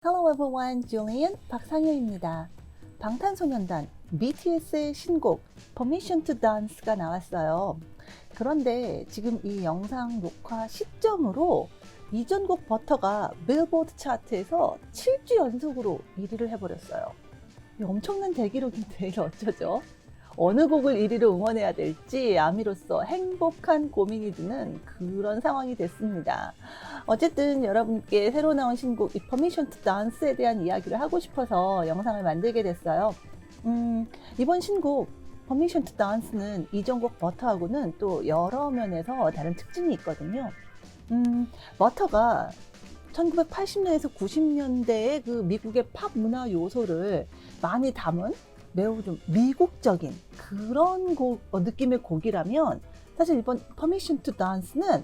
Hello everyone, Julian 박상효입니다. 방탄소년단 BTS의 신곡 Permission to Dance가 나왔어요. 그런데 지금 이 영상 녹화 시점으로 이전 곡 버터가 빌보드 차트에서 7주 연속으로 1위를 해버렸어요. 이 엄청난 대기록인데 이게 어쩌죠? 어느 곡을 1위로 응원해야 될지 아미로서 행복한 고민이 드는 그런 상황이 됐습니다. 어쨌든 여러분께 새로 나온 신곡 이 Permission to Dance에 대한 이야기를 하고 싶어서 영상을 만들게 됐어요. 이번 신곡 Permission to Dance는 이전 곡 버터하고는 또 여러 면에서 다른 특징이 있거든요. 버터가 1980년에서 90년대의 그 미국의 팝 문화 요소를 많이 담은 매우 좀 미국적인 그런 느낌의 곡이라면 사실 이번 Permission to Dance는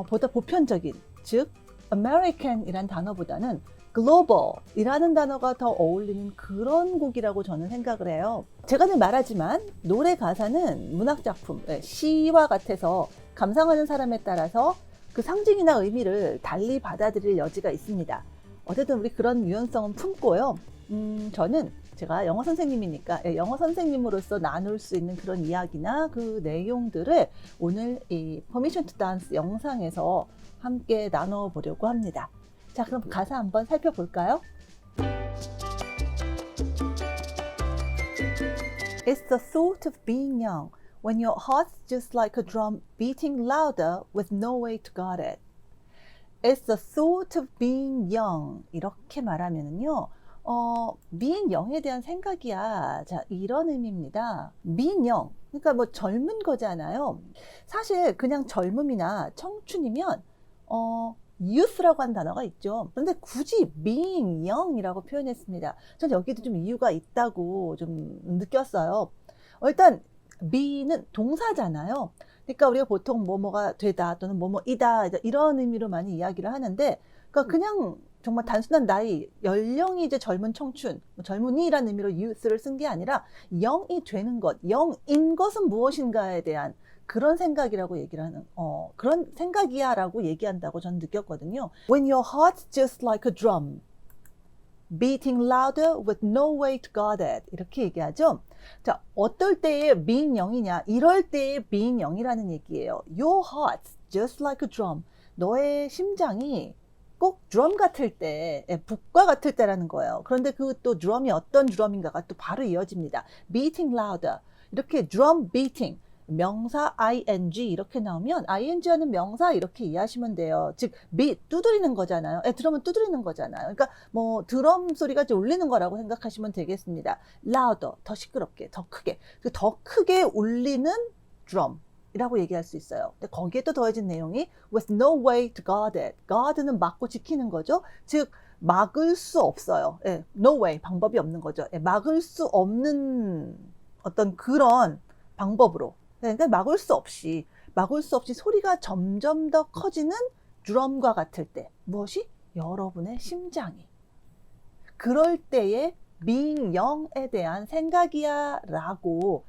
보다 보편적인, 즉 American이란 단어보다는 Global이라는 단어가 더 어울리는 그런 곡이라고 저는 생각을 해요. 제가 늘 말하지만 노래 가사는 문학작품, 시와 같아서 감상하는 사람에 따라서 그 상징이나 의미를 달리 받아들일 여지가 있습니다. 어쨌든 우리 그런 유연성은 품고요. 저는 제가 영어 선생님이니까 영어 선생님으로서 나눌 수 있는 그런 이야기나 그 내용들을 오늘 이 Permission to Dance 영상에서 함께 나눠보려고 합니다. 자, 그럼 가사 한번 살펴볼까요? It's the thought of being young when your heart's just like a drum beating louder with no way to guard it. It's the thought of being young. 이렇게 말하면은요. being young에 대한 생각이야. 자, 이런 의미입니다. being young. 그러니까 뭐 젊은 거잖아요. 사실 그냥 젊음이나 청춘이면 youth라고 하는 단어가 있죠. 그런데 굳이 being young이라고 표현했습니다. 전 여기도 좀 이유가 있다고 좀 느꼈어요. 일단 be는 동사잖아요. 그러니까 우리가 보통 뭐뭐가 되다 또는 뭐뭐이다 이런 의미로 많이 이야기를 하는데, 그러니까 그냥 정말 단순한 나이, 연령이 이제 젊은 청춘, 젊은이라는 의미로 youth를 쓴 게 아니라 영이 되는 것, 영인 것은 무엇인가에 대한 그런 생각이라고 얘기를 하는, 그런 생각이야 라고 얘기한다고 저는 느꼈거든요. When your heart's just like a drum, beating louder with no way to guard it. 이렇게 얘기하죠. 자, 어떨 때에 being 영이냐? 이럴 때에 being 영이라는 얘기예요. Your heart's just like a drum. 너의 심장이 꼭 드럼 같을 때, 북과 같을 때라는 거예요. 그런데 그 또 드럼이 어떤 드럼인가가 또 바로 이어집니다. beating louder. 이렇게 drum beating. 명사 ing 이렇게 나오면 ing하는 명사 이렇게 이해하시면 돼요. 즉 beat 두드리는 거잖아요. 드럼은 두드리는 거잖아요. 그러니까 뭐 드럼 소리가 이제 울리는 거라고 생각하시면 되겠습니다. louder 더 시끄럽게, 더 크게, 더 크게 울리는 드럼. 이라고 얘기할 수 있어요. 근데 거기에 또 더해진 내용이 with no way to guard it. guard는 막고 지키는 거죠. 즉 막을 수 없어요. no way 방법이 없는 거죠. 막을 수 없는 어떤 그런 방법으로. 그러니까 막을 수 없이 소리가 점점 더 커지는 드럼과 같을 때 무엇이? 여러분의 심장이. 그럴 때의 being young에 대한 생각이야 라고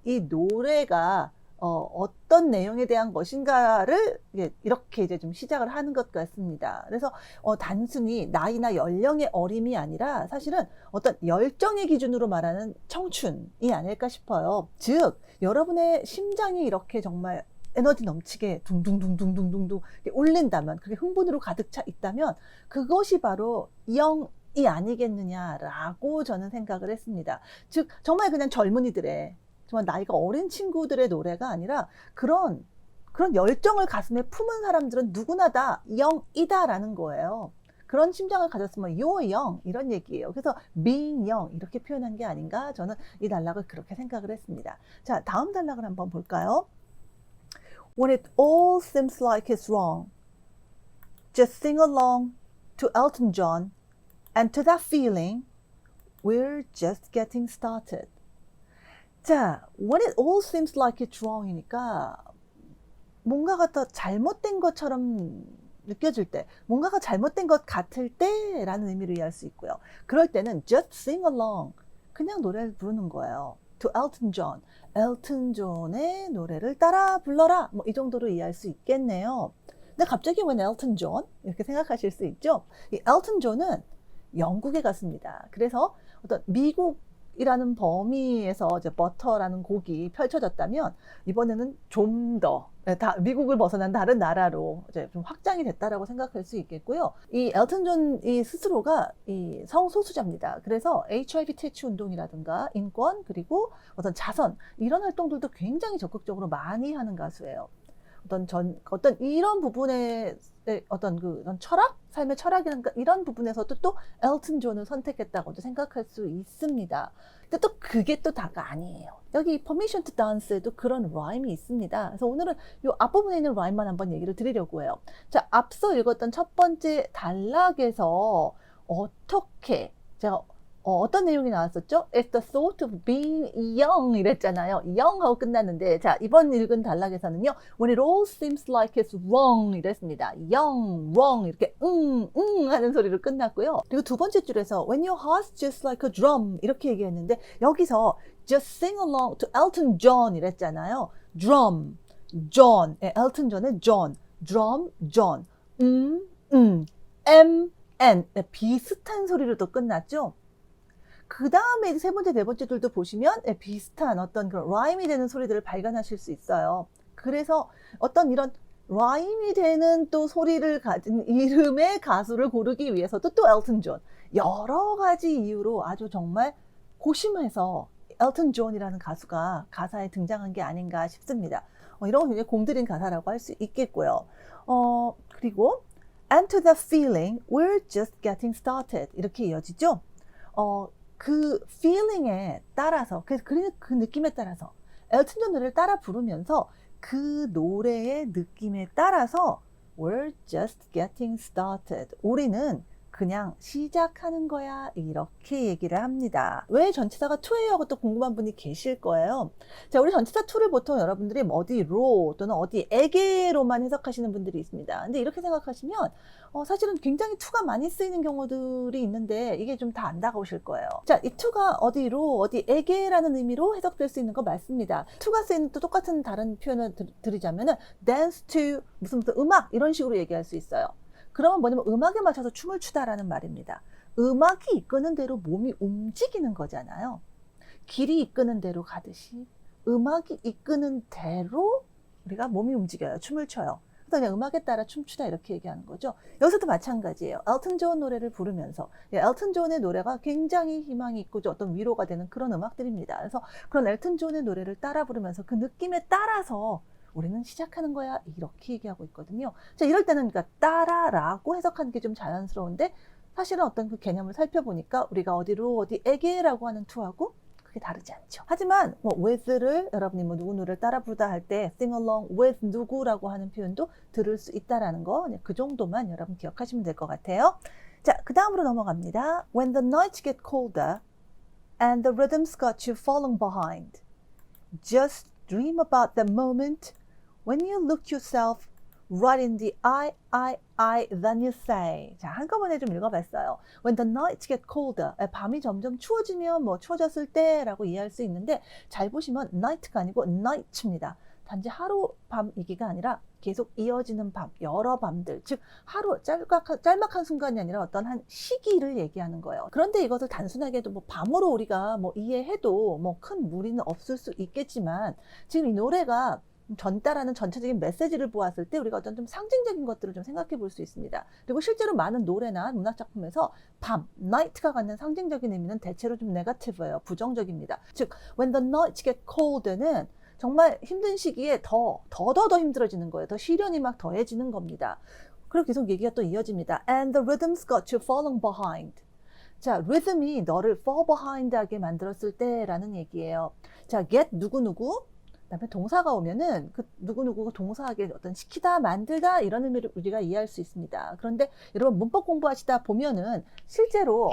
이 노래가 어떤 내용에 대한 것인가를 이렇게 이제 좀 시작을 하는 것 같습니다. 그래서 단순히 나이나 연령의 어림이 아니라 사실은 어떤 열정의 기준으로 말하는 청춘이 아닐까 싶어요. 즉 여러분의 심장이 이렇게 정말 에너지 넘치게 둥둥둥둥둥둥둥 울린다면, 그게 흥분으로 가득 차 있다면 그것이 바로 영이 아니겠느냐라고 저는 생각을 했습니다. 즉 정말 그냥 젊은이들의, 정말 나이가 어린 친구들의 노래가 아니라 그런 열정을 가슴에 품은 사람들은 누구나 다 영이다라는 거예요. 그런 심장을 가졌으면 you're young 이런 얘기예요. 그래서 being young 이렇게 표현한 게 아닌가, 저는 이 단락을 그렇게 생각을 했습니다. 자, 다음 단락을 한번 볼까요? When it all seems like it's wrong, just sing along to Elton John and to that feeling, we're just getting started. 자, when it all seems like it's wrong이니까 뭔가가 더 잘못된 것처럼 느껴질 때, 뭔가가 잘못된 것 같을 때 라는 의미로 이해할 수 있고요. 그럴 때는 just sing along, 그냥 노래를 부르는 거예요. to Elton John, 엘튼 존의 노래를 따라 불러라, 뭐 이 정도로 이해할 수 있겠네요. 근데 갑자기 왜 엘튼 존? 이렇게 생각하실 수 있죠. 이 엘튼 존은 영국에 갔습니다. 그래서 어떤 미국이라는 범위에서 이제 버터라는 곡이 펼쳐졌다면 이번에는 좀 더 미국을 벗어난 다른 나라로 이제 좀 확장이 됐다라고 생각할 수 있겠고요. 이 엘튼 존이 스스로가 이 성소수자입니다. 그래서 HIV 퇴치 운동이라든가 인권 그리고 어떤 자선 이런 활동들도 굉장히 적극적으로 많이 하는 가수예요. 어떤 이런 부분에 어떤 그런 철학, 삶의 철학이라든가 이런 부분에서도 또 엘튼 존을 선택했다고도 생각할 수 있습니다. 근데 또 그게 또 다가 아니에요. 여기 Permission to Dance에도 그런 라임이 있습니다. 그래서 오늘은 이 앞부분에 있는 라임만 한번 얘기를 드리려고 해요. 자, 앞서 읽었던 첫 번째 단락에서 어떻게 제가 어떤 내용이 나왔었죠? It's the thought of being young 이랬잖아요. young 하고 끝났는데 자 이번 읽은 단락에서는요. When it all seems like it's wrong 이랬습니다. young, wrong 이렇게 하는 소리로 끝났고요. 그리고 두 번째 줄에서 When your heart's just like a drum 이렇게 얘기했는데 여기서 just sing along to Elton John 이랬잖아요. drum, John, 엘튼 존의 John, drum, John, M, N 비슷한 소리로도 끝났죠. 그 다음에 세 번째, 네 번째 줄도 보시면 비슷한 어떤 그런 라임이 되는 소리들을 발견하실 수 있어요. 그래서 어떤 이런 라임이 되는 또 소리를 가진 이름의 가수를 고르기 위해서도 또 엘튼 존 여러 가지 이유로 아주 정말 고심해서 엘튼 존이라는 가수가 가사에 등장한 게 아닌가 싶습니다. 이런 건 굉장히 공들인 가사라고 할 수 있겠고요. 그리고 And to the feeling, we're just getting started 이렇게 이어지죠. 그 feeling에 따라서 그 느낌에 따라서 엘튼 존 노래를 따라 부르면서 그 노래의 느낌에 따라서 We're just getting started. 우리는 그냥 시작하는 거야 이렇게 얘기를 합니다. 왜 전치사가 to예요 하고 또 궁금한 분이 계실 거예요. 자, 우리 전치사 to를 보통 여러분들이 어디로 또는 어디에게로만 해석하시는 분들이 있습니다. 근데 이렇게 생각하시면 사실은 굉장히 to가 많이 쓰이는 경우들이 있는데 이게 좀 다 안 다가오실 거예요. 자, 이 to가 어디로 어디에게라는 의미로 해석될 수 있는 거 맞습니다. to가 쓰이는 또 똑같은 다른 표현을 드리자면은 dance to 무슨 음악 이런 식으로 얘기할 수 있어요. 그러면 뭐냐면 음악에 맞춰서 춤을 추다라는 말입니다. 음악이 이끄는 대로 몸이 움직이는 거잖아요. 길이 이끄는 대로 가듯이 음악이 이끄는 대로 우리가 몸이 움직여요. 춤을 춰요. 그래서 그냥 음악에 따라 춤추다 이렇게 얘기하는 거죠. 여기서도 마찬가지예요. 엘튼 존 노래를 부르면서 엘튼 존의 노래가 굉장히 희망이 있고 어떤 위로가 되는 그런 음악들입니다. 그래서 그런 엘튼 존의 노래를 따라 부르면서 그 느낌에 따라서 우리는 시작하는 거야 이렇게 얘기하고 있거든요. 자, 이럴 때는 그러니까 따라라고 해석하는 게 좀 자연스러운데 사실은 어떤 그 개념을 살펴보니까 우리가 어디로 어디에게라고 하는 to하고 그게 다르지 않죠. 하지만 with를 여러분이 누구 노래를 따라 부르다 할 때 sing along with 누구라고 하는 표현도 들을 수 있다라는 거 그 정도만 여러분 기억하시면 될 것 같아요. 자, 그 다음으로 넘어갑니다. When the nights get colder and the rhythm's got you falling behind, just dream about the moment when you look yourself right in the eye, then you say. 자, 한꺼번에 좀 읽어봤어요. When the nights get colder. 밤이 점점 추워지면 추워졌을 때라고 이해할 수 있는데 잘 보시면 night가 아니고 night입니다. 단지 하루 밤이기가 아니라 계속 이어지는 밤, 여러 밤들, 즉 하루 짤막한 순간이 아니라 어떤 한 시기를 얘기하는 거예요. 그런데 이것을 단순하게 밤으로 우리가 이해해도 큰 무리는 없을 수 있겠지만 지금 이 노래가 전달하는 전체적인 메시지를 보았을 때 우리가 어떤 좀 상징적인 것들을 좀 생각해 볼 수 있습니다. 그리고 실제로 많은 노래나 문학작품에서 밤, night가 갖는 상징적인 의미는 대체로 좀 negative예요. 부정적입니다. 즉, when the nights get colder는 정말 힘든 시기에 더 힘들어지는 거예요. 더 시련이 막 더해지는 겁니다. 그리고 계속 얘기가 또 이어집니다. And the rhythm's got you falling behind. 자, 리듬이 너를 fall behind 하게 만들었을 때라는 얘기예요. 자, get 누구누구 그다음에 동사가 오면은 그 누구누구가 동사하게 어떤 시키다, 만들다 이런 의미를 우리가 이해할 수 있습니다. 그런데 여러분 문법 공부하시다 보면은 실제로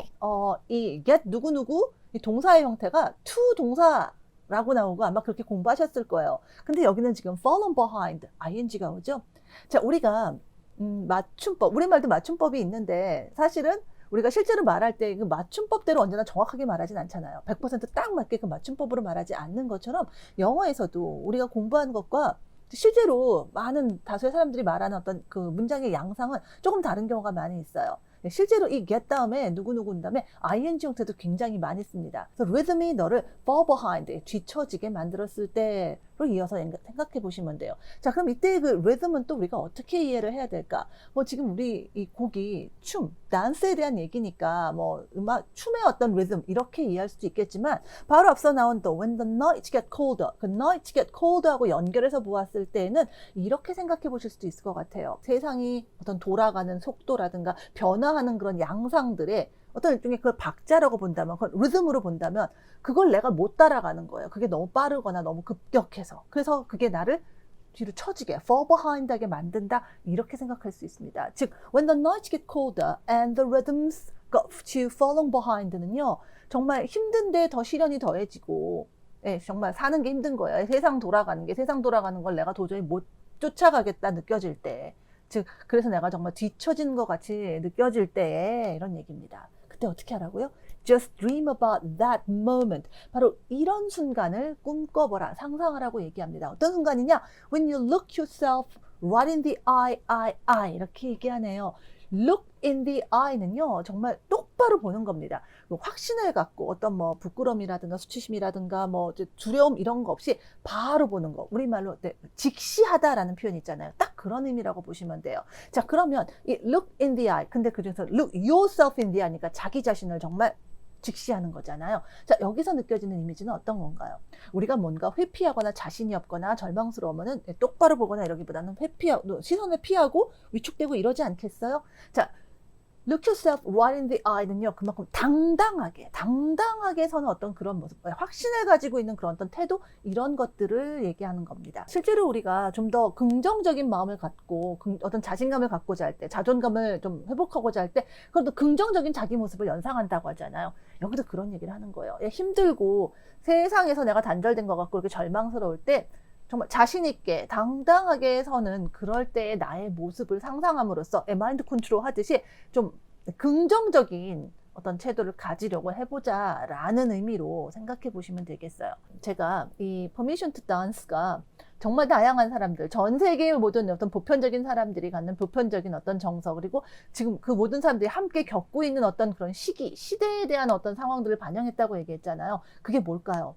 이 get 누구누구 이 동사의 형태가 to 동사라고 나오고 아마 그렇게 공부하셨을 거예요. 근데 여기는 지금 fallen behind ing가 오죠. 자, 우리가 맞춤법, 우리말도 맞춤법이 있는데 사실은 우리가 실제로 말할 때 그 맞춤법대로 언제나 정확하게 말하진 않잖아요. 100% 딱 맞게 그 맞춤법으로 말하지 않는 것처럼 영어에서도 우리가 공부하는 것과 실제로 많은 다수의 사람들이 말하는 어떤 그 문장의 양상은 조금 다른 경우가 많이 있어요. 실제로 이 get 다음에 누구누구인 다음에 ing 형태도 굉장히 많이 씁니다. 그래서 rhythm이 너를 fall behind, 뒤처지게 만들었을 때로 이어서 생각해 보시면 돼요. 자, 그럼 이때 그 rhythm은 또 우리가 어떻게 이해를 해야 될까? 뭐 지금 우리 이 곡이 춤, 댄스에 대한 얘기니까 뭐 음악, 춤의 어떤 rhythm 이렇게 이해할 수도 있겠지만 바로 앞서 나온 또 when the nights get colder, 그 nights get colder하고 연결해서 보았을 때는 이렇게 생각해 보실 수도 있을 것 같아요. 세상이 어떤 돌아가는 속도라든가 변화하는 그런 양상들의 어떤 일종의 그걸 박자라고 본다면, 그걸 리듬으로 본다면 그걸 내가 못 따라가는 거예요. 그게 너무 빠르거나 너무 급격해서. 그래서 그게 나를 뒤로 처지게, fall behind하게 만든다. 이렇게 생각할 수 있습니다. 즉, when the nights get colder and the rhythms got to falling behind는요. 정말 힘든데 더 시련이 더해지고 예, 정말 사는 게 힘든 거예요. 세상 돌아가는 걸 내가 도저히 못 쫓아가겠다 느껴질 때, 즉 그래서 내가 정말 뒤처지는 것 같이 느껴질 때에 이런 얘기입니다. 그때 어떻게 하라고요? Just dream about that moment. 바로 이런 순간을 꿈꿔보라, 상상하라고 얘기합니다. 어떤 순간이냐? When you look yourself right in the eye 이렇게 얘기하네요. Look in the eye는요, 정말 똑바로 보는 겁니다. 확신을 갖고 어떤 뭐 부끄러움이라든가 수치심이라든가 뭐 두려움 이런 거 없이 바로 보는 거. 우리말로 직시하다라는 표현 있잖아요. 딱 그런 의미라고 보시면 돼요. 자, 그러면 이 look in the eye. 근데 그중에서 look yourself in the eye니까 자기 자신을 정말 직시하는 거잖아요. 자, 여기서 느껴지는 이미지는 어떤 건가요? 우리가 뭔가 회피하거나 자신이 없거나 절망스러우면은 똑바로 보거나 이러기보다는 시선을 피하고 위축되고 이러지 않겠어요? 자, look yourself right in the eye는요, 그만큼 당당하게 서는 어떤 그런 모습, 확신을 가지고 있는 그런 어떤 태도, 이런 것들을 얘기하는 겁니다. 실제로 우리가 좀 더 긍정적인 마음을 갖고 어떤 자신감을 갖고자 할 때, 자존감을 좀 회복하고자 할 때, 그것도 긍정적인 자기 모습을 연상한다고 하잖아요. 여기도 그런 얘기를 하는 거예요. 힘들고 세상에서 내가 단절된 것 같고 이렇게 절망스러울 때 정말 자신있게 당당하게 서는 그럴 때의 나의 모습을 상상함으로써 마인드 컨트롤 하듯이 좀 긍정적인 어떤 태도를 가지려고 해보자 라는 의미로 생각해 보시면 되겠어요. 제가 이 Permission to Dance가 정말 다양한 사람들, 전 세계의 모든 어떤 보편적인 사람들이 갖는 보편적인 어떤 정서, 그리고 지금 그 모든 사람들이 함께 겪고 있는 어떤 그런 시대에 대한 어떤 상황들을 반영했다고 얘기했잖아요. 그게 뭘까요?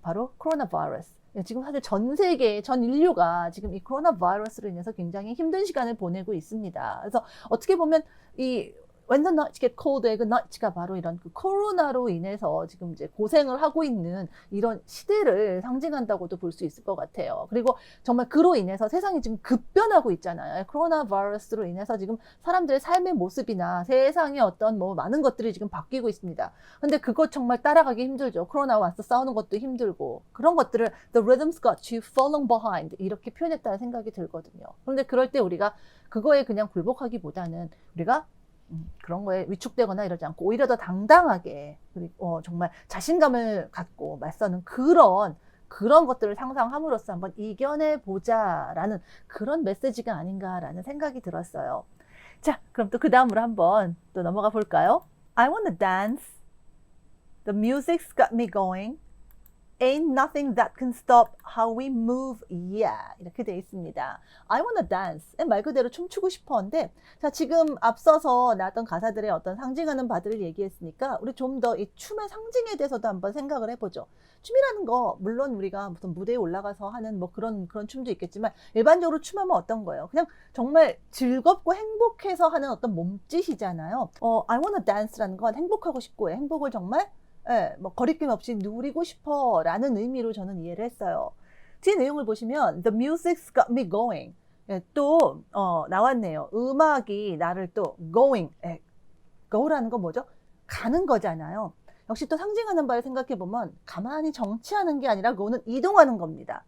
바로 코로나 바이러스. 지금 사실 전 세계, 전 인류가 지금 이 코로나 바이러스로 인해서 굉장히 힘든 시간을 보내고 있습니다. 그래서 어떻게 보면 이 When the nights get colder, 그 night가 바로 이런 그 코로나로 인해서 지금 이제 고생을 하고 있는 이런 시대를 상징한다고도 볼 수 있을 것 같아요. 그리고 정말 그로 인해서 세상이 지금 급변하고 있잖아요. 코로나 바이러스로 인해서 지금 사람들의 삶의 모습이나 세상의 어떤 뭐 많은 것들이 지금 바뀌고 있습니다. 근데 그것 정말 따라가기 힘들죠. 코로나와 와서 싸우는 것도 힘들고, 그런 것들을 the rhythms got you falling behind 이렇게 표현했다는 생각이 들거든요. 그런데 그럴 때 우리가 그거에 그냥 굴복하기보다는 우리가 그런 거에 위축되거나 이러지 않고 오히려 더 당당하게, 그리고 정말 자신감을 갖고 맞서는 그런 것들을 상상함으로써 한번 이겨내 보자라는 그런 메시지가 아닌가라는 생각이 들었어요. 자, 그럼 또 그 다음으로 한번 또 넘어가 볼까요? I want to dance. The music's got me going. Ain't nothing that can stop how we move, yeah. 이렇게 돼 있습니다. I wanna dance. 말 그대로 춤추고 싶어인데, 자, 지금 앞서서 나왔던 가사들의 어떤 상징하는 바들을 얘기했으니까 우리 좀 더 이 춤의 상징에 대해서도 한번 생각을 해보죠. 춤이라는 거, 물론 우리가 무슨 무대에 올라가서 하는 뭐 그런 춤도 있겠지만, 일반적으로 춤하면 어떤 거예요? 그냥 정말 즐겁고 행복해서 하는 어떤 몸짓이잖아요. I wanna dance라는 건 행복하고 싶고, 행복을 정말 뭐 거리낌 없이 누리고 싶어 라는 의미로 저는 이해를 했어요. 뒤에 내용을 보시면 The music's got me going. 또 나왔네요. 음악이 나를 또 going. go라는 건 뭐죠? 가는 거잖아요. 역시 또 상징하는 바를 생각해 보면 가만히 정치하는 게 아니라 go는 이동하는 겁니다.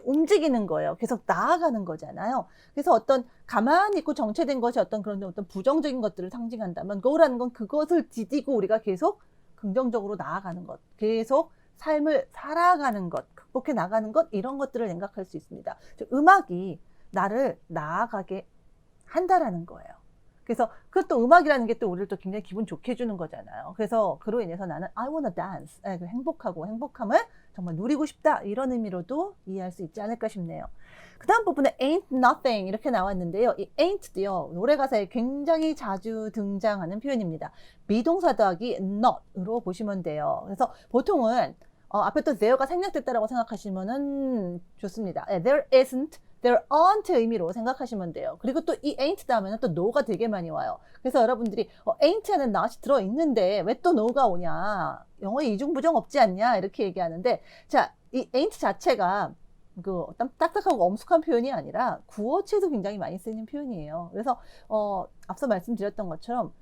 움직이는 거예요. 계속 나아가는 거잖아요. 그래서 어떤 가만히 있고 정체된 것이 어떤 그런 어떤 부정적인 것들을 상징한다면 go라는 건 그것을 디디고 우리가 계속 긍정적으로 나아가는 것, 계속 삶을 살아가는 것, 극복해 나가는 것, 이런 것들을 생각할 수 있습니다. 즉, 음악이 나를 나아가게 한다라는 거예요. 그래서 그것도 음악이라는 게 또 우리를 또 굉장히 기분 좋게 해주는 거잖아요. 그래서 그로 인해서 나는 I wanna dance. 그 행복하고 행복함을 정말 누리고 싶다. 이런 의미로도 이해할 수 있지 않을까 싶네요. 그 다음 부분에 ain't nothing 이렇게 나왔는데요. 이 ain't도요. 노래 가사에 굉장히 자주 등장하는 표현입니다. 비동사 더하기 not으로 보시면 돼요. 그래서 보통은 앞에 또 there가 생략됐다라고 생각하시면은 좋습니다. there isn't, there aren't 의미로 생각하시면 돼요. 그리고 또 이 ain't 다음에는 또 no가 되게 많이 와요. 그래서 여러분들이 ain't에는 not이 들어있는데 왜 또 no가 오냐? 영어에 이중부정 없지 않냐? 이렇게 얘기하는데 자, 이 ain't 자체가 그 어떤 딱딱하고 엄숙한 표현이 아니라 구어체도 굉장히 많이 쓰이는 표현이에요. 그래서 앞서 말씀드렸던 것처럼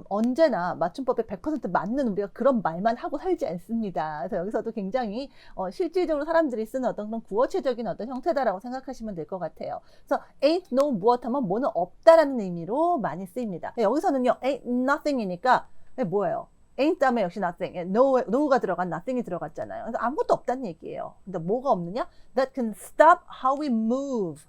언제나 맞춤법에 100% 맞는 우리가 그런 말만 하고 살지 않습니다. 그래서 여기서도 굉장히 실질적으로 사람들이 쓰는 어떤 그런 구어체적인 어떤 형태다라고 생각하시면 될 것 같아요. 그래서 ain't no 무엇 하면 뭐는 없다라는 의미로 많이 쓰입니다. 여기서는요 ain't nothing이니까 뭐예요? ain't 다음에 역시 nothing, no가 들어간 nothing이 들어갔잖아요. 그래서 아무것도 없다는 얘기예요. 근데 뭐가 없느냐? That can stop how we move.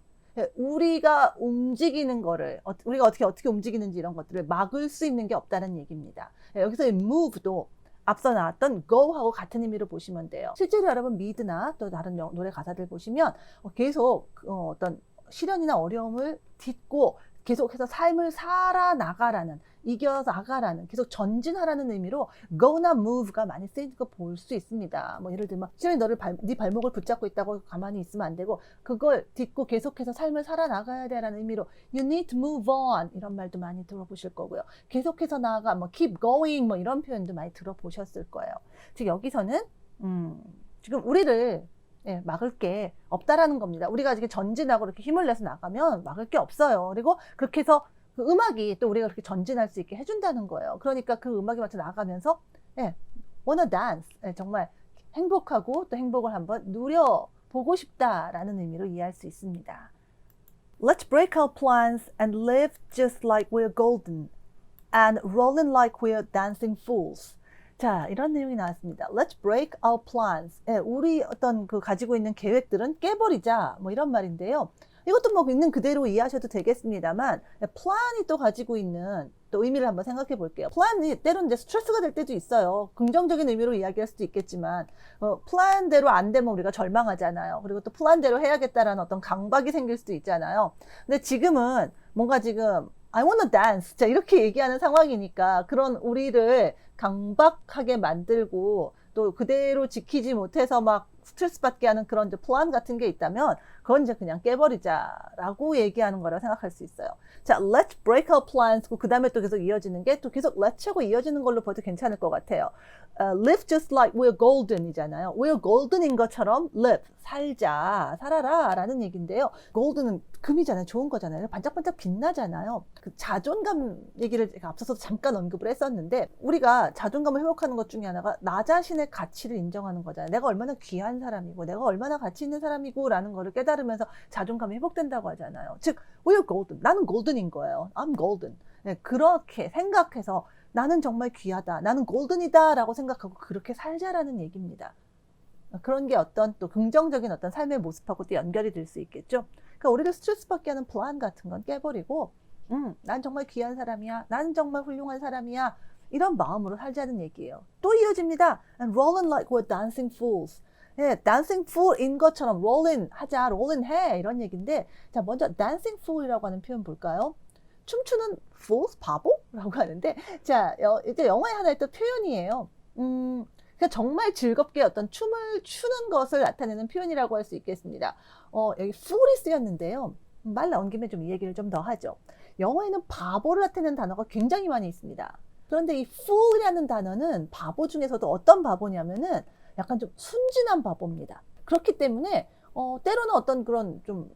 우리가 움직이는 거를 우리가 어떻게 움직이는지 이런 것들을 막을 수 있는 게 없다는 얘기입니다. 여기서 이 move도 앞서 나왔던 go하고 같은 의미로 보시면 돼요. 실제로 여러분 미드나 또 다른 노래 가사들 보시면 계속 어떤 시련이나 어려움을 딛고 계속해서 삶을 살아나가라는, 이겨나가라는, 계속 전진하라는 의미로 go나 move가 많이 쓰이는 거 볼 수 있습니다. 뭐 예를 들면 시련이 네 발목을 붙잡고 있다고 가만히 있으면 안 되고 그걸 딛고 계속해서 삶을 살아나가야 돼라는 의미로 you need to move on 이런 말도 많이 들어보실 거고요. 계속해서 나아가, 뭐 keep going 뭐 이런 표현도 많이 들어보셨을 거예요. 즉 여기서는 지금 우리를 막을 게 없다라는 겁니다. 우리가 이렇게 전진하고 이렇게 힘을 내서 나가면 막을 게 없어요. 그리고 그렇게 해서 그 음악이 또 우리가 그렇게 전진할 수 있게 해준다는 거예요. 그러니까 그 음악에 맞춰 나가면서 wanna dance, 정말 행복하고 또 행복을 한번 누려보고 싶다라는 의미로 이해할 수 있습니다. Let's break our plans and live just like we're golden and rolling like we're dancing fools. 자, 이런 내용이 나왔습니다. Let's break our plans. 우리 어떤 그 가지고 있는 계획들은 깨버리자. 뭐 이런 말인데요. 이것도 뭐 있는 그대로 이해하셔도 되겠습니다만, 플랜이 또 가지고 있는 또 의미를 한번 생각해 볼게요. 플랜이 때로는 이제 스트레스가 될 때도 있어요. 긍정적인 의미로 이야기할 수도 있겠지만, 플랜대로 안 되면 우리가 절망하잖아요. 그리고 또 플랜대로 해야겠다라는 어떤 강박이 생길 수도 있잖아요. 근데 지금은 뭔가 지금 I wanna dance. 자, 이렇게 얘기하는 상황이니까 그런 우리를 강박하게 만들고 또 그대로 지키지 못해서 막 스트레스 받게 하는 그런 이제 플랜 같은 게 있다면 그건 이제 그냥 깨버리자라고 얘기하는 거라고 생각할 수 있어요. 자, let's break our plans. 그 다음에 또 계속 이어지는 게 또 계속 let's 하고 이어지는 걸로 봐도 괜찮을 것 같아요. Live just like we're golden 이잖아요. We're golden인 것처럼 live, 살아라 라는 얘기인데요. golden은 금이잖아요. 좋은 거잖아요. 반짝반짝 빛나잖아요. 그 자존감 얘기를 제가 앞서서 잠깐 언급을 했었는데 우리가 자존감을 회복하는 것 중에 하나가 나 자신의 가치를 인정하는 거잖아요. 내가 얼마나 귀한 사람이고 내가 얼마나 가치 있는 사람이고 라는 거를 깨달으면서 자존감이 회복된다고 하잖아요. 즉 we're golden. 나는 golden인 거예요. I'm golden. 그렇게 생각해서 나는 정말 귀하다. 나는 골든이다 라고 생각하고 그렇게 살자라는 얘기입니다. 그런 게 어떤 또 긍정적인 어떤 삶의 모습하고 또 연결이 될 수 있겠죠. 그러니까 우리를 스트레스 받게 하는 플랜 같은 건 깨버리고 난 정말 귀한 사람이야. 나는 정말 훌륭한 사람이야. 이런 마음으로 살자는 얘기예요. 또 이어집니다. And rolling like we're dancing fools. dancing fool인 것처럼 rolling 하자, rolling 해 이런 얘기인데 자 먼저 dancing fool이라고 하는 표현 볼까요? 춤추는 fools, 바보라고 하는데 자 이제 영어의 하나의 또 표현이에요. 그러니까 정말 즐겁게 어떤 춤을 추는 것을 나타내는 표현이라고 할 수 있겠습니다. 여기 fool이 쓰였는데요. 말 나온 김에 좀 이 얘기를 좀 더 하죠. 영어에는 바보를 나타내는 단어가 굉장히 많이 있습니다. 그런데 이 fool이라는 단어는 바보 중에서도 어떤 바보냐면은 약간 좀 순진한 바보입니다. 그렇기 때문에 때로는 어떤 그런 좀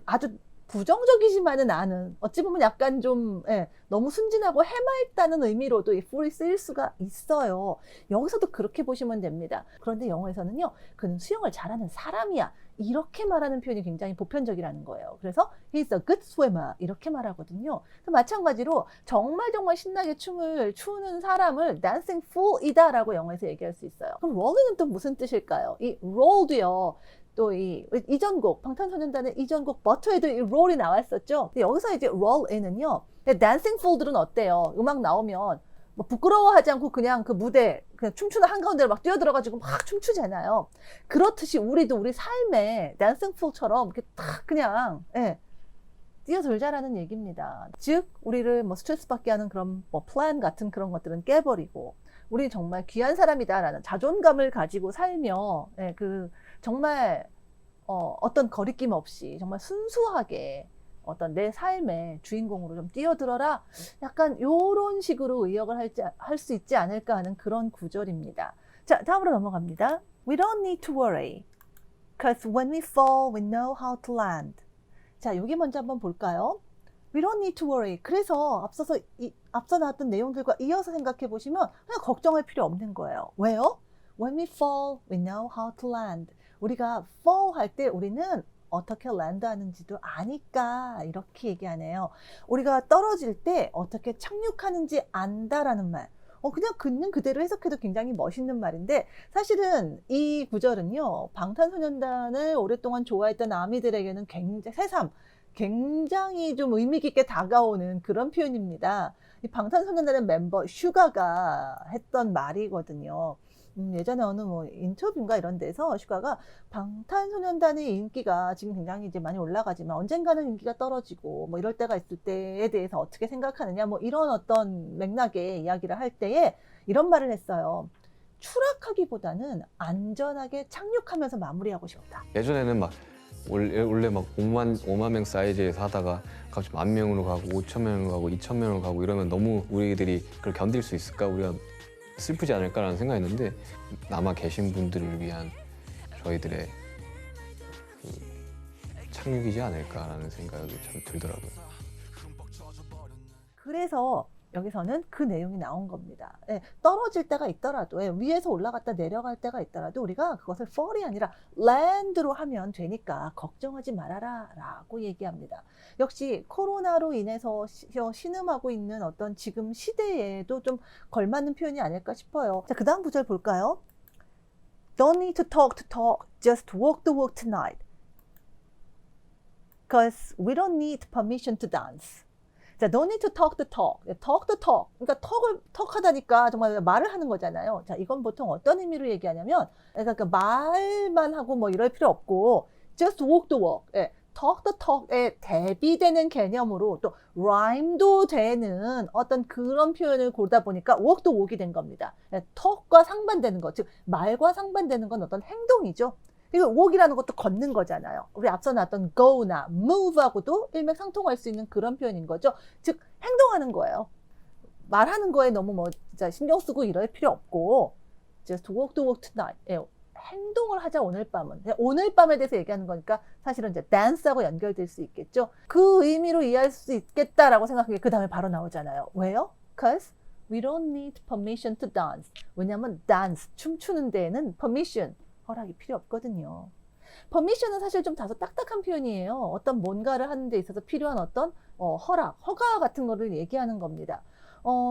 아주 부정적이지만은 않은 어찌 보면 약간 좀 너무 순진하고 해맑다는 의미로도 이 fool이 쓰일 수가 있어요. 여기서도 그렇게 보시면 됩니다. 그런데 영어에서는요. 그는 수영을 잘하는 사람이야. 이렇게 말하는 표현이 굉장히 보편적이라는 거예요. 그래서 he's a good swimmer 이렇게 말하거든요. 마찬가지로 정말 신나게 춤을 추는 사람을 dancing fool이다 라고 영어에서 얘기할 수 있어요. 그럼 rolling은 또 무슨 뜻일까요? 이 roll도요. 또 이전 곡 방탄소년단의 이전 곡 버터에도 이 roll이 나왔었죠. 여기서 이제 roll in은요. 근데 댄싱 풀들은 어때요? 음악 나오면 뭐 부끄러워하지 않고 그냥 그 무대 그냥 춤추는 한가운데로 막 뛰어들어가지고 막 춤추잖아요. 그렇듯이 우리도 우리 삶에 댄싱 풀처럼 이렇게 딱 그냥 뛰어들자라는 얘기입니다. 즉 우리를 뭐 스트레스 받게 하는 그런 뭐 플랜 같은 그런 것들은 깨버리고 우리 정말 귀한 사람이다라는 자존감을 가지고 살며 그 정말 어떤 거리낌 없이 정말 순수하게 어떤 내 삶의 주인공으로 좀 뛰어들어라. 약간 요런 식으로 의역을 할 수 있지 않을까 하는 그런 구절입니다. 자, 다음으로 넘어갑니다. We don't need to worry. Because when we fall, we know how to land. 자, 여기 먼저 한번 볼까요? We don't need to worry. 그래서 앞서 나왔던 내용들과 이어서 생각해 보시면 그냥 걱정할 필요 없는 거예요. 왜요? When we fall, we know how to land. 우리가 fall 할 때 우리는 어떻게 랜드하는지도 아니까 이렇게 얘기하네요. 우리가 떨어질 때 어떻게 착륙하는지 안다라는 말. 그냥 긋는 그대로 해석해도 굉장히 멋있는 말인데 사실은 이 구절은요. 방탄소년단을 오랫동안 좋아했던 아미들에게는 새삼 굉장히 좀 의미 깊게 다가오는 그런 표현입니다. 이 방탄소년단의 멤버 슈가가 했던 말이거든요. 예전에 어느 뭐 인터뷰인가 이런 데서 슈가가 방탄소년단의 인기가 지금 굉장히 이제 많이 올라가지만 언젠가는 인기가 떨어지고 뭐 이럴 때가 있을 때에 대해서 어떻게 생각하느냐 뭐 이런 어떤 맥락의 이야기를 할 때에 이런 말을 했어요. 추락하기보다는 안전하게 착륙하면서 마무리하고 싶다. 예전에는 막 원래 막 5만 명 사이즈에서 하다가 갑자기 10,000명으로 가고 5,000명으로 가고 2,000명으로 가고 이러면 너무 우리들이 그걸 견딜 수 있을까? 우리가 슬프지 않을까라는 생각했는데 남아 계신 분들을 위한 저희들의 그 착륙이지 않을까라는 생각이 참 들더라고요. 그래서 여기서는 그 내용이 나온 겁니다. 떨어질 때가 있더라도 위에서 올라갔다 내려갈 때가 있더라도 우리가 그것을 fall이 아니라 land로 하면 되니까 걱정하지 말아라 라고 얘기합니다. 역시 코로나로 인해서 신음하고 있는 어떤 지금 시대에도 좀 걸맞는 표현이 아닐까 싶어요. 자, 그 다음 구절 볼까요? Don't need to talk, just walk the walk tonight. Because we don't need permission to dance. 자, don't need to talk the talk. 그러니까 턱하다니까 정말 말을 하는 거잖아요. 자, 이건 보통 어떤 의미로 얘기하냐면, 그러니까 말만 하고 뭐 이럴 필요 없고, just walk the walk. talk the talk에 대비되는 개념으로 또 rhyme도 되는 어떤 그런 표현을 고르다 보니까 walk the walk이 된 겁니다. talk과 상반되는 것, 즉 말과 상반되는 건 어떤 행동이죠. 이거 walk이라는 것도 걷는 거잖아요. 우리 앞서 나왔던 go나 move하고도 일맥상통할 수 있는 그런 표현인 거죠. 즉 행동하는 거예요. 말하는 거에 너무 뭐 진짜 신경 쓰고 이럴 필요 없고 just walk the walk tonight. 행동을 하자 오늘 밤은. 오늘 밤에 대해서 얘기하는 거니까 사실은 이제 dance하고 연결될 수 있겠죠. 그 의미로 이해할 수 있겠다라고 생각하기에 그 다음에 바로 나오잖아요. 왜요? Because we don't need permission to dance. 왜냐하면 dance, 춤추는 데에는 permission, 허락이 필요 없거든요. permission은 사실 좀 다소 딱딱한 표현이에요. 어떤 뭔가를 하는 데 있어서 필요한 어떤 허락, 허가 같은 거를 얘기하는 겁니다.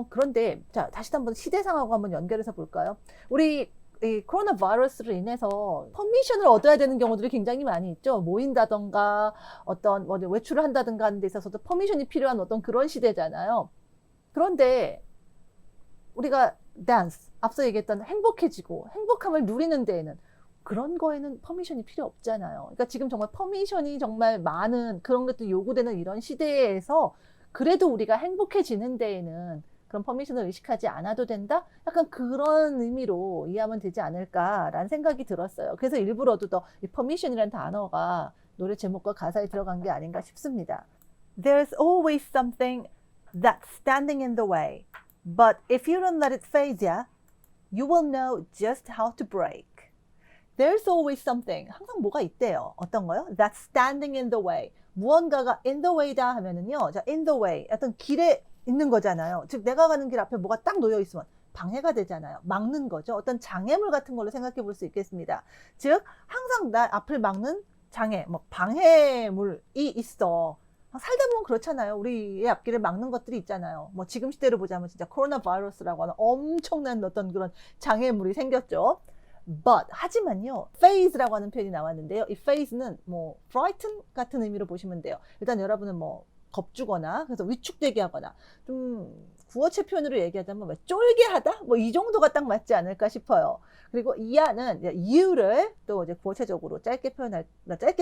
그런데 자, 다시 한번 시대상하고 한번 연결해서 볼까요? 우리 이 코로나 바이러스로 인해서 퍼미션을 얻어야 되는 경우들이 굉장히 많이 있죠. 모인다던가 어떤 뭐 외출을 한다든가 하는 데 있어서도 퍼미션이 필요한 어떤 그런 시대잖아요. 그런데 우리가 댄스, 앞서 얘기했던 행복해지고 행복함을 누리는 데에는 그런 거에는 퍼미션이 필요 없잖아요. 그러니까 지금 정말 퍼미션이 정말 많은 그런 것들이 요구되는 이런 시대에서 그래도 우리가 행복해지는 데에는 그런 퍼미션을 의식하지 않아도 된다? 약간 그런 의미로 이해하면 되지 않을까라는 생각이 들었어요. 그래서 일부러도 더 이 퍼미션이라는 단어가 노래 제목과 가사에 들어간 게 아닌가 싶습니다. There's always something that's standing in the way. But if you don't let it phase you, you will know just how to break. There's always something. 항상 뭐가 있대요. 어떤 거요? That's standing in the way. 무언가가 in the way다 하면은요. 자, in the way. 어떤 길에 있는 거잖아요. 즉 내가 가는 길 앞에 뭐가 딱 놓여 있으면 방해가 되잖아요. 막는 거죠. 어떤 장애물 같은 걸로 생각해 볼 수 있겠습니다. 즉 항상 나 앞을 막는 장애, 뭐 방해물이 있어. 살다 보면 그렇잖아요. 우리의 앞길을 막는 것들이 있잖아요. 뭐 지금 시대로 보자면 진짜 코로나 바이러스라고 하는 엄청난 어떤 그런 장애물이 생겼죠. But 하지만요, phase라고 하는 표현이 나왔는데요. 이 phase는 뭐 frighten 같은 의미로 보시면 돼요. 일단 여러분은 뭐 겁주거나 그래서 위축되게 하거나 좀 구어체 표현으로 얘기하자면 뭐 쫄게하다 뭐 이 정도가 딱 맞지 않을까 싶어요. 그리고 이하는 you를 또 이제 구어체적으로 짧게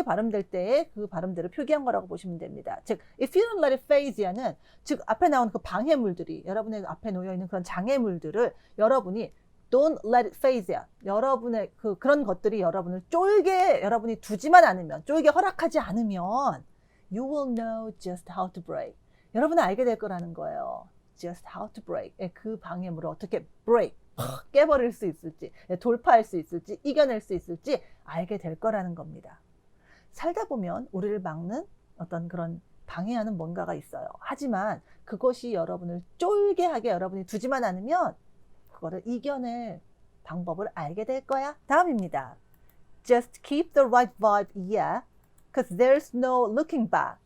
발음될 때에 그 발음대로 표기한 거라고 보시면 됩니다. 즉 if you don't let it phase you는 즉 앞에 나오는 그 방해물들이 여러분의 앞에 놓여 있는 그런 장애물들을 여러분이 don't let it phase you. 여러분의 그런 것들이 여러분을 쫄게 여러분이 두지만 않으면 쫄게 허락하지 않으면 you will know just how to break. 여러분은 알게 될 거라는 거예요. just how to break. 그 방해물을 어떻게 break, 깨버릴 수 있을지, 돌파할 수 있을지, 이겨낼 수 있을지 알게 될 거라는 겁니다. 살다 보면 우리를 막는 어떤 그런 방해하는 뭔가가 있어요. 하지만 그것이 여러분을 쫄게 하게 여러분이 두지만 않으면 그거를 이겨낼 방법을 알게 될 거야. 다음입니다. Just keep the right vibe, yeah, because there's no looking back.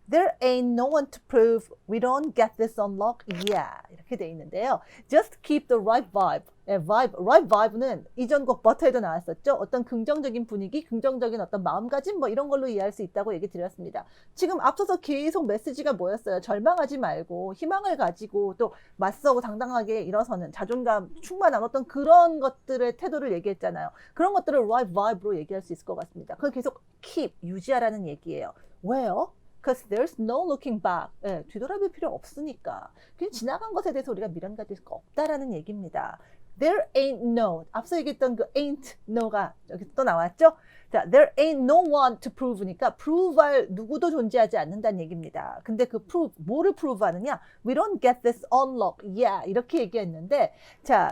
There ain't no one to prove we don't get this on lock, yeah. 이렇게 돼 있는데요. Just keep the right vibe. right vibe는 이전 곡 버터에도 나왔었죠. 어떤 긍정적인 분위기, 긍정적인 어떤 마음가짐 뭐 이런 걸로 이해할 수 있다고 얘기 드렸습니다. 지금 앞서서 계속 메시지가 뭐였어요? 절망하지 말고 희망을 가지고 또 맞서고 당당하게 일어서는 자존감 충만한 어떤 그런 것들의 태도를 얘기했잖아요. 그런 것들을 right vibe로 얘기할 수 있을 것 같습니다. 그걸 계속 keep, 유지하라는 얘기예요. 왜요? Because there's no looking back. 뒤돌아볼 필요 없으니까. 그냥 지나간 것에 대해서 우리가 미련 가질 거 없다라는 얘기입니다. There ain't no. 앞서 얘기했던 그 ain't no가 여기 또 나왔죠? 자, there ain't no one to prove니까 prove할 누구도 존재하지 않는다는 얘기입니다. 근데 그 prove, 뭐를 prove 하느냐? We don't get this unlock. Yeah. 이렇게 얘기했는데, 자,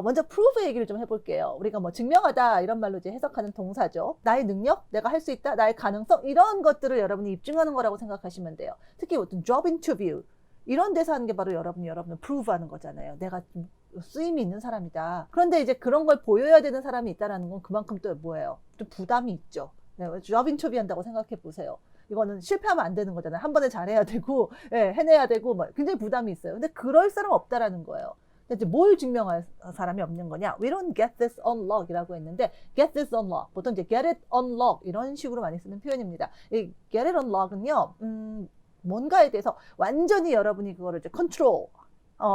먼저 prove 얘기를 좀 해볼게요. 우리가 뭐 증명하다 이런 말로 이제 해석하는 동사죠. 나의 능력, 내가 할 수 있다, 나의 가능성, 이런 것들을 여러분이 입증하는 거라고 생각하시면 돼요. 특히 어떤 job interview. 이런 데서 하는 게 바로 여러분을 prove 하는 거잖아요. 내가 좀 쓰임이 있는 사람이다. 그런데 이제 그런 걸 보여야 되는 사람이 있다는 건 그만큼 또 뭐예요? 좀 부담이 있죠. job interview 한다고 생각해 보세요. 이거는 실패하면 안 되는 거잖아요. 한 번에 잘해야 되고, 해내야 되고, 뭐 굉장히 부담이 있어요. 근데 그럴 사람 없다라는 거예요. 이제 뭘 증명할 사람이 없는 거냐? We don't get this unlock 이라고 했는데, get this unlock. 보통 이제 get it unlock 이런 식으로 많이 쓰는 표현입니다. 이 get it unlock은요, 뭔가에 대해서 완전히 여러분이 그거를 이제 컨트롤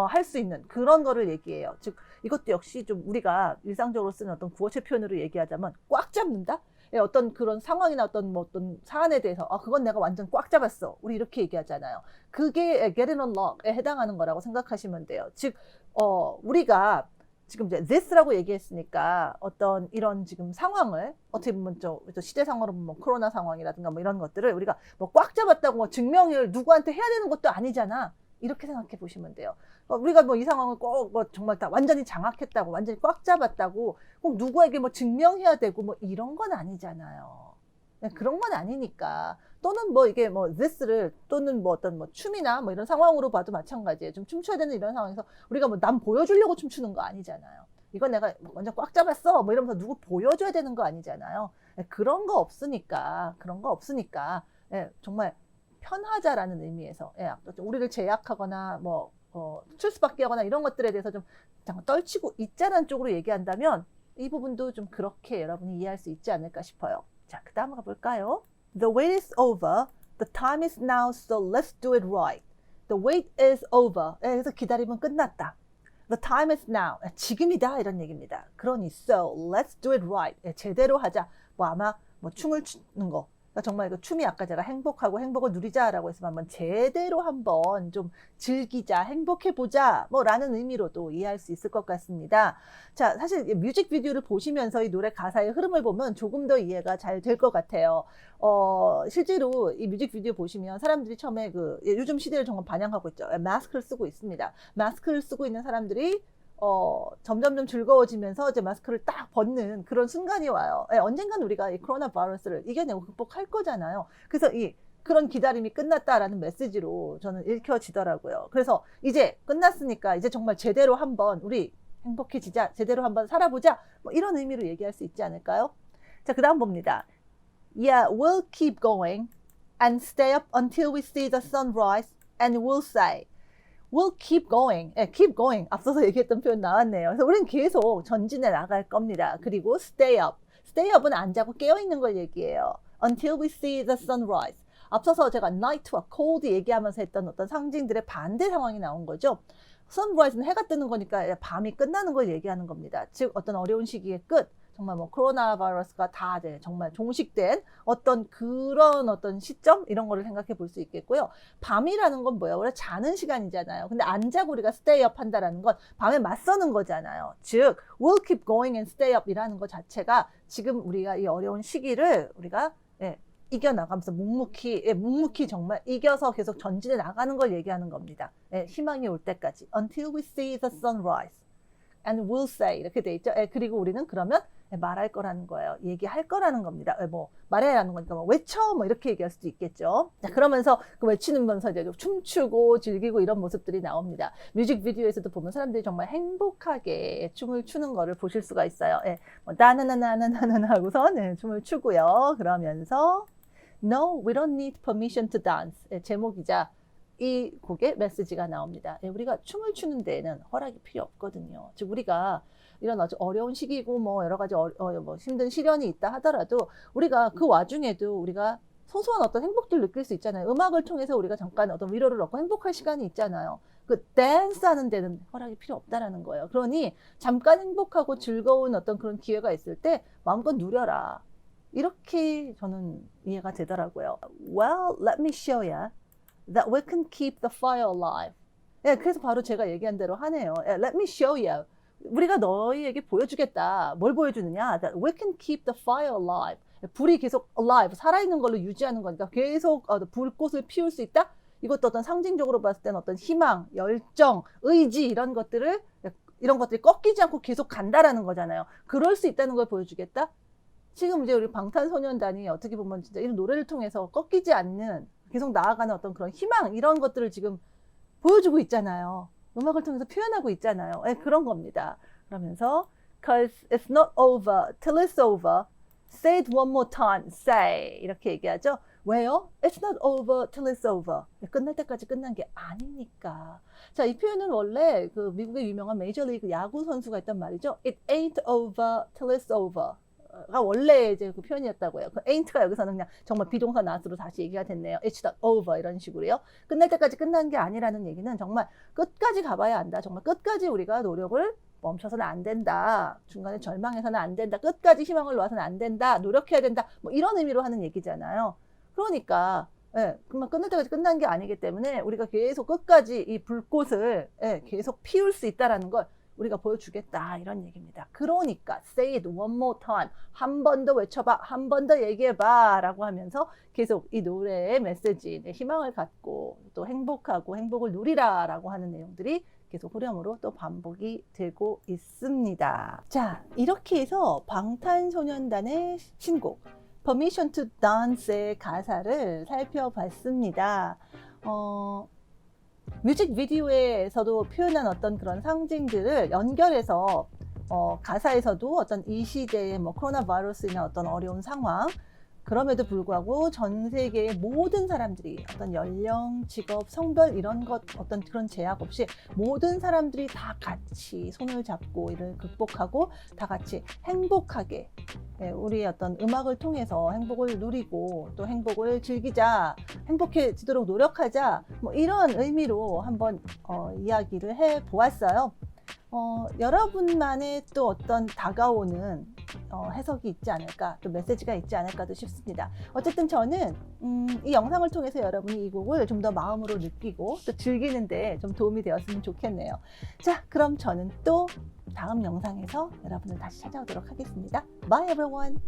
할 수 있는 그런 거를 얘기해요. 즉 이것도 역시 좀 우리가 일상적으로 쓰는 어떤 구어체 표현으로 얘기하자면 꽉 잡는다. 어떤 그런 상황이나 어떤 사안에 대해서 그건 내가 완전 꽉 잡았어. 우리 이렇게 얘기하잖아요. 그게 get it unlock에 해당하는 거라고 생각하시면 돼요. 즉 우리가 지금 이제 this라고 얘기했으니까 어떤 이런 지금 상황을 어떻게 보면 저 시대상으로 뭐 코로나 상황이라든가 뭐 이런 것들을 우리가 뭐 꽉 잡았다고 뭐 증명을 누구한테 해야 되는 것도 아니잖아. 이렇게 생각해 보시면 돼요. 우리가 뭐 이 상황을 꼭 뭐 정말 다 완전히 장악했다고, 완전히 꽉 잡았다고 꼭 누구에게 뭐 증명해야 되고 뭐 이런 건 아니잖아요. 그런 건 아니니까. 또는 뭐 이게 뭐 this를 또는 뭐 어떤 뭐 춤이나 뭐 이런 상황으로 봐도 마찬가지예요. 좀 춤춰야 되는 이런 상황에서 우리가 뭐 남 보여주려고 춤추는 거 아니잖아요. 이건 내가 완전 꽉 잡았어 뭐 이러면서 누구 보여줘야 되는 거 아니잖아요. 그런 거 없으니까 정말 편하자라는 의미에서 우리를 제약하거나 뭐 스트레스받게 하거나 이런 것들에 대해서 좀 잠깐 떨치고 있자라는 쪽으로 얘기한다면 이 부분도 좀 그렇게 여러분이 이해할 수 있지 않을까 싶어요. 자, 그 다음 가볼까요? The wait is over. The time is now, so let's do it right. The wait is over. 그래서 기다림은 끝났다. The time is now. 지금이다 이런 얘기입니다. 그러니 so let's do it right. 제대로 하자. 뭐 아마 뭐 춤을 추는 거. 그러니까 정말 그 춤이 아까 제가 행복을 누리자라고 했으면 한번 제대로 한번 좀 즐기자, 행복해보자 뭐 라는 의미로도 이해할 수 있을 것 같습니다. 자, 사실 뮤직비디오를 보시면서 이 노래 가사의 흐름을 보면 조금 더 이해가 잘 될 것 같아요. 실제로 이 뮤직비디오 보시면 사람들이 처음에 요즘 시대를 정말 반영하고 있죠. 마스크를 쓰고 있습니다. 마스크를 쓰고 있는 사람들이 점점점 즐거워지면서 이제 마스크를 딱 벗는 그런 순간이 와요. 언젠간 우리가 이 코로나 바이러스를 이겨내고 극복할 거잖아요. 그래서 그런 기다림이 끝났다라는 메시지로 저는 읽혀지더라고요. 그래서 이제 끝났으니까 이제 정말 제대로 한번 우리 행복해지자, 제대로 한번 살아보자, 뭐 이런 의미로 얘기할 수 있지 않을까요? 자, 그 다음 봅니다. Yeah, we'll keep going and stay up until we see the sunrise and we'll say We'll keep going. keep going. 앞서서 얘기했던 표현 나왔네요. 그래서 우리는 계속 전진해 나갈 겁니다. 그리고 stay up. stay up은 안 자고 깨어있는 걸 얘기해요. Until we see the sunrise. 앞서서 제가 night와 cold 얘기하면서 했던 어떤 상징들의 반대 상황이 나온 거죠. sunrise는 해가 뜨는 거니까 밤이 끝나는 걸 얘기하는 겁니다. 즉 어떤 어려운 시기의 끝, 정말 뭐 코로나 바이러스가 다 정말 종식된 어떤 그런 어떤 시점 이런 거를 생각해 볼 수 있겠고요. 밤이라는 건 뭐예요? 원래 자는 시간이잖아요. 근데 안 자고 우리가 stay up 한다라는 건 밤에 맞서는 거잖아요. 즉 we'll keep going and stay up 이라는 것 자체가 지금 우리가 이 어려운 시기를 우리가 이겨나가면서 묵묵히 정말 이겨서 계속 전진해 나가는 걸 얘기하는 겁니다. 희망이 올 때까지 until we see the sunrise and we'll say 이렇게 돼 있죠. 그리고 우리는 그러면 말할 거라는 거예요. 얘기할 거라는 겁니다. 뭐 말해라는 거니까 뭐 외쳐 뭐 이렇게 얘기할 수도 있겠죠. 자, 그러면서 그 외치면서 이제 춤추고 즐기고 이런 모습들이 나옵니다. 뮤직비디오에서도 보면 사람들이 정말 행복하게 춤을 추는 거를 보실 수가 있어요. 뭐 나나나나나나나 하고서 춤을 추고요. 그러면서 No, we don't need permission to dance. 제목이자 이 곡의 메시지가 나옵니다. 우리가 춤을 추는 데에는 허락이 필요 없거든요. 즉 우리가 이런 아주 어려운 시기고 뭐 여러 가지 뭐 힘든 시련이 있다 하더라도 우리가 그 와중에도 우리가 소소한 어떤 행복들을 느낄 수 있잖아요. 음악을 통해서 우리가 잠깐 어떤 위로를 얻고 행복할 시간이 있잖아요. 그 댄스 하는 데는 허락이 필요 없다라는 거예요. 그러니 잠깐 행복하고 즐거운 어떤 그런 기회가 있을 때 마음껏 누려라. 이렇게 저는 이해가 되더라고요. Well, let me show you that we can keep the fire alive. 그래서 바로 제가 얘기한 대로 하네요. Let me show you. 우리가 너희에게 보여주겠다. 뭘 보여주느냐? That we can keep the fire alive. 불이 계속 alive, 살아있는 걸로 유지하는 거니까 계속 불꽃을 피울 수 있다? 이것도 어떤 상징적으로 봤을 때는 어떤 희망, 열정, 의지 이런 것들이 꺾이지 않고 계속 간다라는 거잖아요. 그럴 수 있다는 걸 보여주겠다? 지금 이제 우리 방탄소년단이 어떻게 보면 진짜 이런 노래를 통해서 꺾이지 않는 계속 나아가는 어떤 그런 희망 이런 것들을 지금 보여주고 있잖아요. 음악을 통해서 표현하고 있잖아요. 그런 겁니다. 그러면서 Cause it's not over till it's over. Say it one more time. Say 이렇게 얘기하죠. 왜요? It's not over till it's over. 끝날 때까지 끝난 게 아니니까. 자, 이 표현은 원래 그 미국의 유명한 메이저리그 야구 선수가 있단 말이죠. It ain't over till it's over. 가 원래 이제 그 표현이었다고요. 그 ain't가 여기서는 그냥 정말 비동사 나스로 다시 얘기가 됐네요. It's not over 이런 식으로요. 끝날 때까지 끝난 게 아니라는 얘기는 정말 끝까지 가봐야 한다. 정말 끝까지 우리가 노력을 멈춰서는 안 된다. 중간에 절망해서는 안 된다. 끝까지 희망을 놓아서는 안 된다. 노력해야 된다. 뭐 이런 의미로 하는 얘기잖아요. 그러니까 그만 끝날 때까지 끝난 게 아니기 때문에 우리가 계속 끝까지 이 불꽃을 계속 피울 수 있다라는 걸 우리가 보여주겠다 이런 얘기입니다. 그러니까 say it one more time. 한 번 더 외쳐봐. 한 번 더 얘기해봐 라고 하면서 계속 이 노래의 메시지, 희망을 갖고 또 행복하고 행복을 누리라 라고 하는 내용들이 계속 후렴으로 또 반복이 되고 있습니다. 자, 이렇게 해서 방탄소년단의 신곡 Permission to Dance의 가사를 살펴봤습니다. 뮤직비디오에서도 표현한 어떤 그런 상징들을 연결해서 가사에서도 어떤 이 시대의 뭐 코로나 바이러스나 어떤 어려운 상황 그럼에도 불구하고 전 세계의 모든 사람들이 어떤 연령, 직업, 성별 이런 것 어떤 그런 제약 없이 모든 사람들이 다 같이 손을 잡고 이를 극복하고 다 같이 행복하게 우리 어떤 음악을 통해서 행복을 누리고 또 행복을 즐기자, 행복해지도록 노력하자 뭐 이런 의미로 한번 이야기를 해 보았어요. 여러분만의 또 어떤 다가오는 해석이 있지 않을까, 또 메시지가 있지 않을까도 싶습니다. 어쨌든 저는 이 영상을 통해서 여러분이 이 곡을 좀 더 마음으로 느끼고 또 즐기는데 좀 도움이 되었으면 좋겠네요. 자, 그럼 저는 또 다음 영상에서 여러분을 다시 찾아오도록 하겠습니다. Bye everyone!